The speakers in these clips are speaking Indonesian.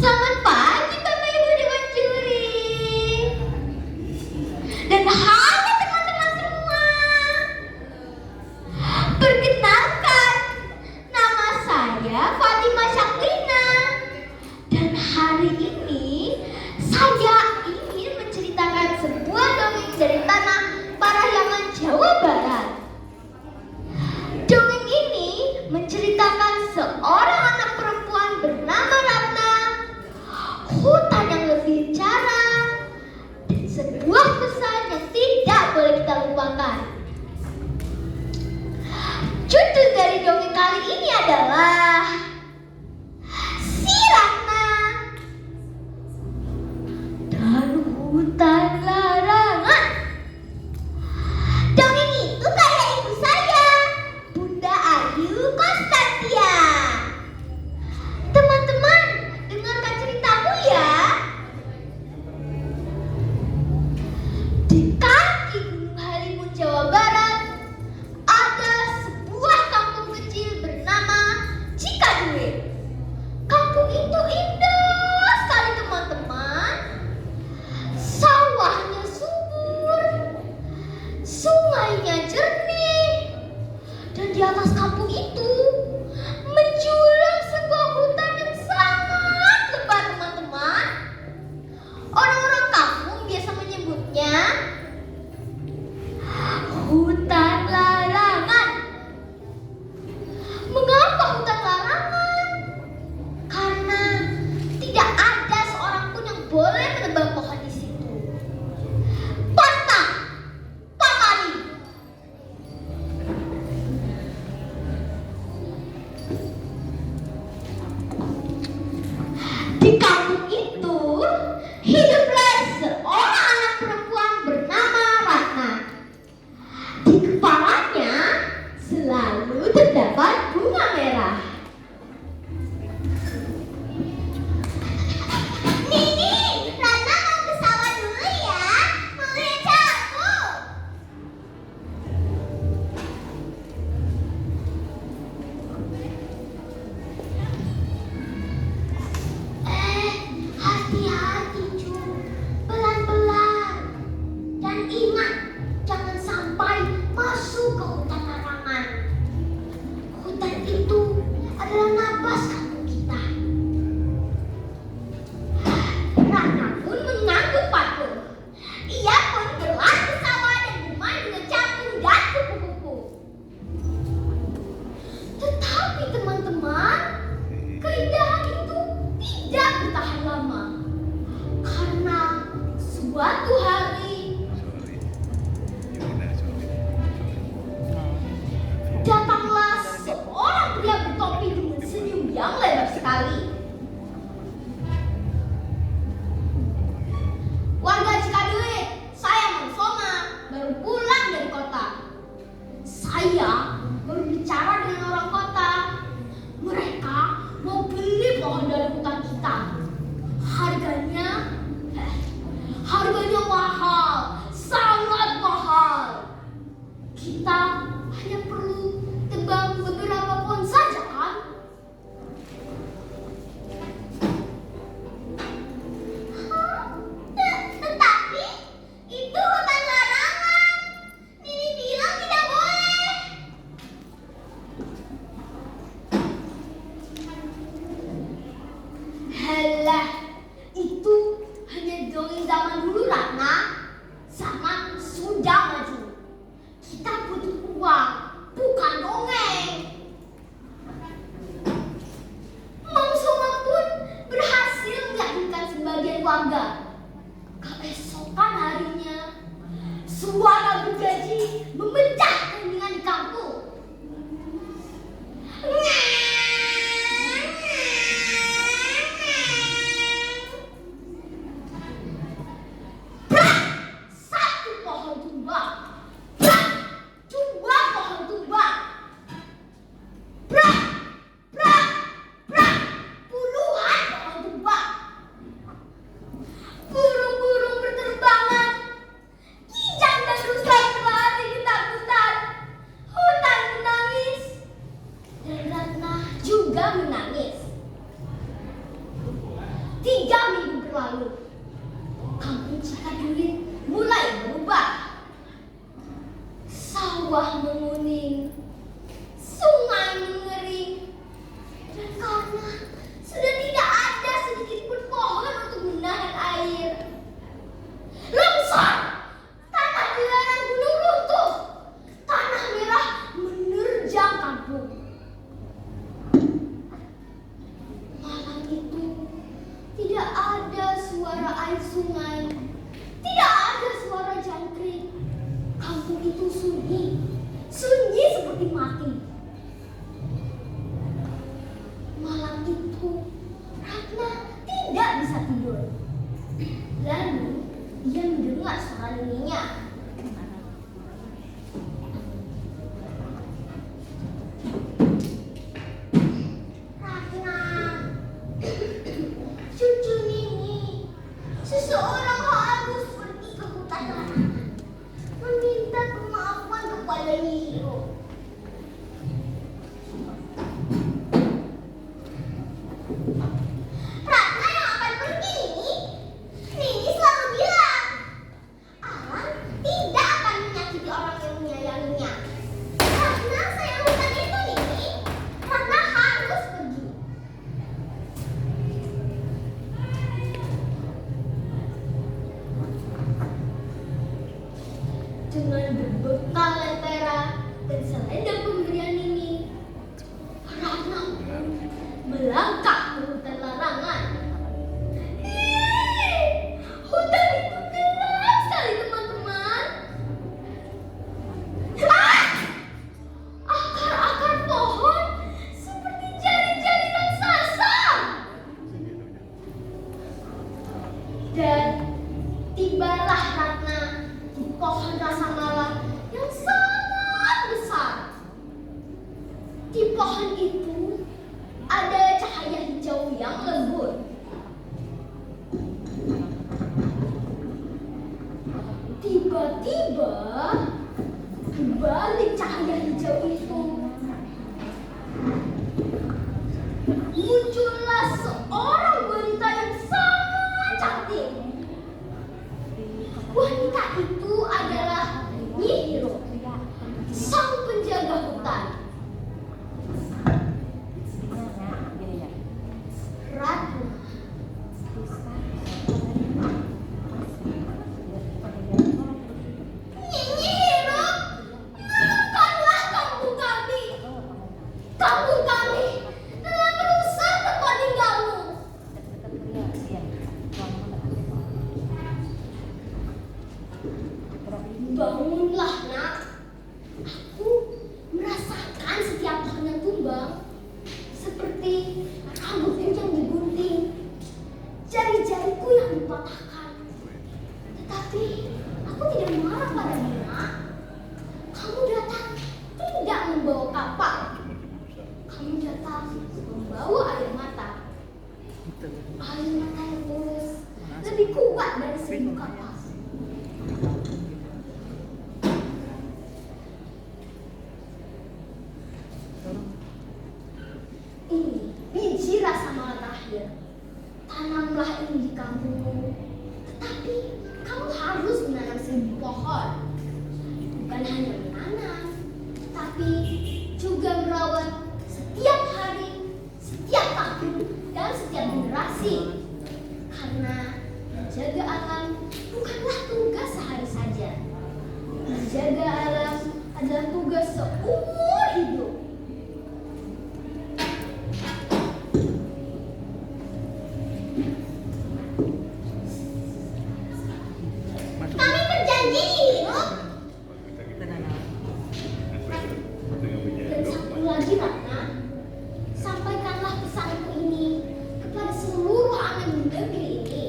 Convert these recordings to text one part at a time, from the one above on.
Selamat pagi Bapak Ibu Dewan Juri. Dan halo teman-teman semua. Perkenalkan, nama saya Fatimah Syaklina. Dan hari ini saya ingin menceritakan sebuah dongeng dari tanah Parahyangan, Jawa Barat. Dongeng ini menceritakan seorang anak perempuan bernama Ratna, hutan yang berbicara, dan sebuah pesan yang tidak boleh kita lupakan. Judul dari dongeng kali ini adalah Si Ratna dan Hutan Larangan. Dongeng itu karya ibu saya, Bunda Ayu Konstantia. Teman-teman, dengarkan ceritaku ya. Di kaki Gunung Halimun, Jawa Barat, ada sebuah kampung kecil bernama Cikadue. Kampung itu indah sekali teman-teman. Sawahnya subur, sungainya jernih, dan di atas kampung itu menjulang sebuah hutan yang sangat lebat teman-teman. Orang-orang kampung biasa menyebutnya hutan larangan. Mengapa hutan larangan? Karena tidak ada seorang pun yang boleh menebang pohon di situ. Pantang, pamali. Di kampung itu hiduplah seorang anak perempuan bernama Ratna. Di kepalanya selalu terdapat bunga merah. Nini, Ratna mau ke sawah dulu ya. Mau lihat aku. Hati-hati Cu, pelan-pelan. Dan ingat, jangan sampai masuk ke hutan larangan. Hutan itu adalah napas kampung kita. Ratna pun mengangguk patuh. Ia pun berlari ke sawah dan bermain dengan capung dan kupu-kupu. Tetapi teman-teman, keindahan itu tidak bertahan lama. Karena suatu hari datanglah seorang pria bertopi dengan senyum yang lebar sekali. Warga Cikadue, saya Mang Soma, baru pulang dari kota. Saya baru bicara dengan orang kota. Mereka mau beli pohon dari hutan kita. Harganya mahal, sangat mahal. Kita hanya perlu tebang beberapa pohon saja kan? Tetapi itu hutan larangan. Nini bilang tidak boleh. Halah, itu hanya dongeng zaman dulu Ratna. Zaman sudah maju. Kita butuh uang, bukan dongeng. Mang Soma pun berhasil meyakinkan sebagian warga. Keesokan harinya, suara gergaji memecah keheningan di kampung. Prak! lalu, kampung Cikaduri mulai berubah. Sawah menguning, sungai mengering, dan karena sudah tidak ada sedikit pun pohon untuk menahan air, longsor, tanah di lereng gunung runtuh, tanah merah menerjang kampung. Malam itu tidak ada suara air sungai, tidak ada suara jangkrik. Kampung itu sunyi, sunyi seperti mati. Malam itu Ratna tidak bisa tidur. Lalu dia mendengar suara neneknya. Ratna, cucu Nini, seseorang harus pergi ke hutan larangan, meminta kemaafan kepada Nyi Hiro. Ratna yang akan pergi, Nini. Nini selalu bilang, alam tidak akan menyakiti orang yang menyayanginya. Ratna sayang hutan itu, Nini. Ratna harus pergi. Dengan berbekal lentera dan selendang pemberian Nini, Ratna pun melangkah ke hutan larangan. Ih, hutan itu gelap sekali, teman-teman. Ah! Akar-akar pohon seperti jari-jari raksasa. Dan tibalah Ratna di pohon rasa mala yang sangat besar. Di pohon itu ada cahaya hijau yang lembut. Tiba-tiba di balik cahaya hijau itu muncullah seorang wanita yang sangat cantik. Wanita itu adalah Nyi Hiro, sang penjaga hutan. Ratna, Nyi Hiro, maafkanlah kampung kami. Kampung kami telah merusak tempat tinggalmu. Bangunlah, nak. Aku merasakan setiap pohon yang tumbang, seperti rambutku yang digunting, jari-jariku yang dipatahkan. Tetapi aku tidak marah padamu, nak. Kamu datang tidak membawa kapal. Kamu datang membawa air mata. Air mata yang tulus lebih kuat dari 1000 kapal. Ini biji rasa mala terakhir. Tanamlah ini di kampungmu. Tetapi kamu harus menanam 1000 pohon. Bukan hanya menanam, tapi juga merawat setiap hari, setiap tahun, dan setiap generasi. Karena menjaga alam bukanlah tugas sehari saja. Menjaga alam adalah tugas seumur hidup. Kami berjanji, Hiro. Dan satu lagi, Ratna, sampaikanlah pesanku ini kepada seluruh anak di negeri ini.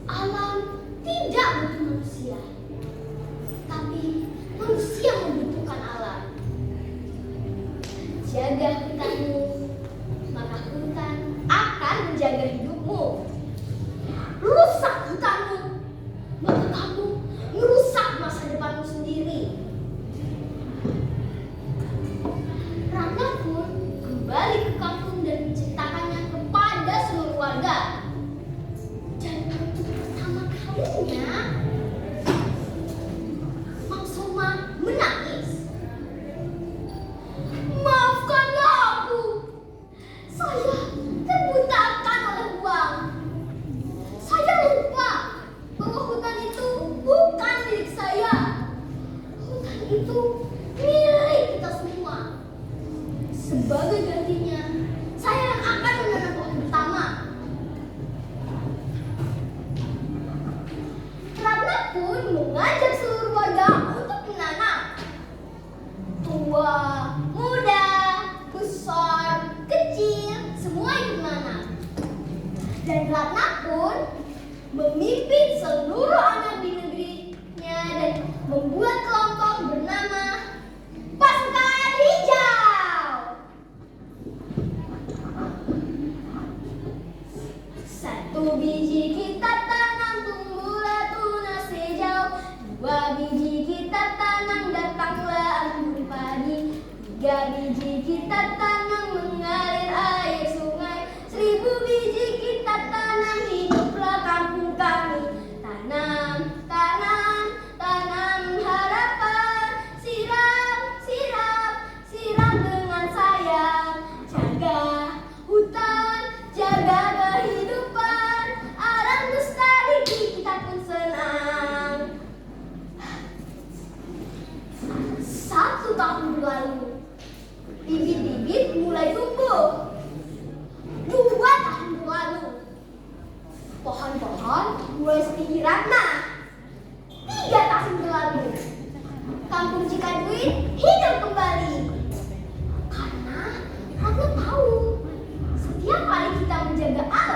Alam tidak butuh manusia, tapi manusia membutuhkan alam. Jaga hutanmu, maka hutan akan Dan Ratna pun memimpin seluruh anak di negerinya dan membuat kelompok bernama Pasukan Hijau. Satu biji kita tanam tumbuhlah tunas hijau. Dua biji kita tanam datanglah embun padi. Tiga biji kita tanam mengalir air sungai. 1000 biji kita tanam hiduplah kampung kami. Tanam, tanam, tanam harapan. Siram, siram, siram dengan sayang. Jaga hutan, jaga kehidupan. Alam lestari kita pun senang. 1 tahun berlalu, bibit-bibit mulai tumbuh. 2 tahun berlalu, pohon-pohon mulai setinggi Ratna. 3 tahun berlalu, kampung Cikaduit hidup kembali. Karena Ratna tahu, setiap kali kita menjaga alam